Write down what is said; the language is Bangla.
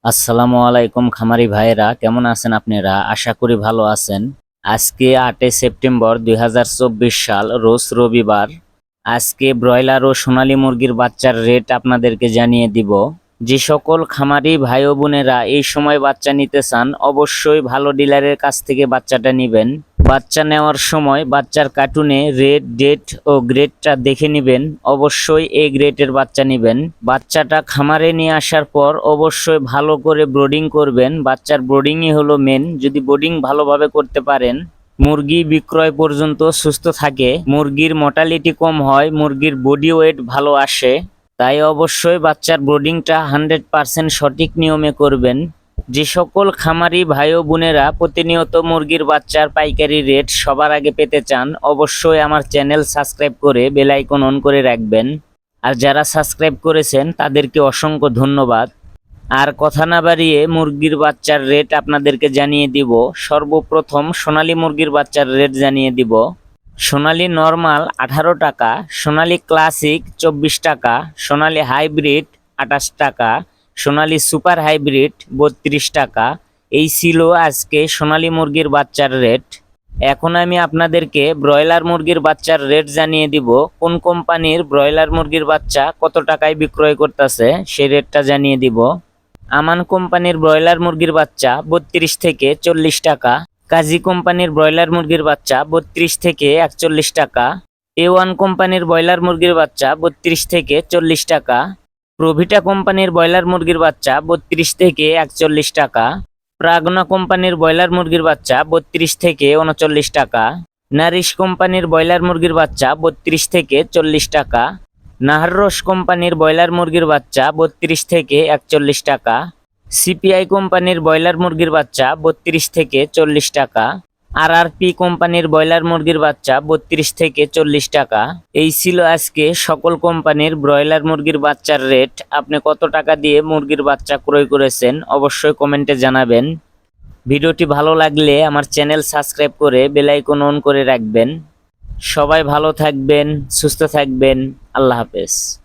আসসালামু আলাইকুম খামারি ভাইরা, কেমন আছেন আপনারা? আশা করি ভালো আছেন। আজকে 8 সেপ্টেম্বর 2024 সাল, রোজ রবিবার। আজকে ব্রয়লার ও সোনালী মুরগির বাচ্চার রেট আপনাদেরকে জানিয়ে দিব। যে সকল খামারি ভাই ও বোনেরা এই সময় বাচ্চা নিতে চান, অবশ্যই ভালো ডিলারের কাছ থেকে বাচ্চাটা নেবেন। বাচ্চা নেওয়ার সময় বাচ্চার কার্টুনে রেট, ডেট ও গ্রেডটা দেখে নেবেন। অবশ্যই এ গ্রেডের বাচ্চা নেবেন। বাচ্চাটা খামারে নিয়ে আসার পর অবশ্যই ভালো করে ব্রোডিং করবেন। বাচ্চার ব্রোডিংই হলো মেন। যদি ব্রোডিং ভালোভাবে করতে পারেন, মুরগি বিক্রয় পর্যন্ত সুস্থ থাকে, মুরগির মর্টালিটি কম হয়, মুরগির বডি ওয়েট ভালো আসে। তাই অবশ্যই বাচ্চার ব্রোডিংটা 100% সঠিক নিয়মে করবেন। যে সকল খামারি ভাই ও বোনেরা প্রতিনিয়ত মুরগির বাচ্চার পাইকারি রেট সবার আগে পেতে চান, অবশ্যই আমার চ্যানেল সাবস্ক্রাইব করে বেল আইকন অন করে রাখবেন। আর যারা সাবস্ক্রাইব করেছেন তাদেরকে অসংখ্য ধন্যবাদ। আর কথা না বাড়িয়ে মুরগির বাচ্চার রেট আপনাদেরকে জানিয়ে দিব। সর্বপ্রথম সোনালী মুরগির বাচ্চার রেট জানিয়ে দিব। সোনালী নর্মাল 18 টাকা, সোনালী ক্লাসিক 24 টাকা, সোনালী হাইব্রিড 28 টাকা, সোনালী সুপার হাইব্রিড 32 টাকা। এই ছিল আজকে সোনালী মুরগির বাচ্চার রেট। এখন আমি আপনাদেরকে ব্রয়লার মুরগির বাচ্চার রেট জানিয়ে দিব। কোন কোম্পানির ব্রয়লার মুরগির বাচ্চা কত টাকায় বিক্রয় করতেছে সেই রেটটা জানিয়ে দিব। আমান কোম্পানির ব্রয়লার মুরগির বাচ্চা 32 থেকে 40 টাকা। কাজী কোম্পানির ব্রয়লার মুরগির বাচ্চা 32 থেকে 41 টাকা। A1 কোম্পানির ব্রয়লার মুরগির বাচ্চা 32 থেকে 40 টাকা। প্রভিটা কোম্পানির ব্রয়লার মুরগির বাচ্চা 32 থেকে 41 টাকা। প্রাগনা কোম্পানির ব্রয়লার মুরগির বাচ্চা 32 থেকে 39 টাকা। নারিশ কোম্পানির ব্রয়লার মুরগির বাচ্চা 32 থেকে 40 টাকা। নাহাররস কোম্পানির ব্রয়লার মুরগির বাচ্চা 32 থেকে 41 টাকা। সিপিআই কোম্পানির ব্রয়লার মুরগির বাচ্চা 32 থেকে 40 টাকা। আরআরপি কোম্পানির ব্রয়লার মুরগির বাচ্চা 32 থেকে 40 টাকা। এই ছিল আজকে সকল কোম্পানির ব্রয়লার মুরগির বাচ্চার রেট। আপনি কত টাকা দিয়ে মুরগির বাচ্চা ক্রয় করেছেন অবশ্যই কমেন্টে জানাবেন। ভিডিওটি ভালো লাগলে আমার চ্যানেল সাবস্ক্রাইব করে বেল আইকন অন করে রাখবেন। সবাই ভালো থাকবেন, সুস্থ থাকবেন। আল্লাহ হাফেজ।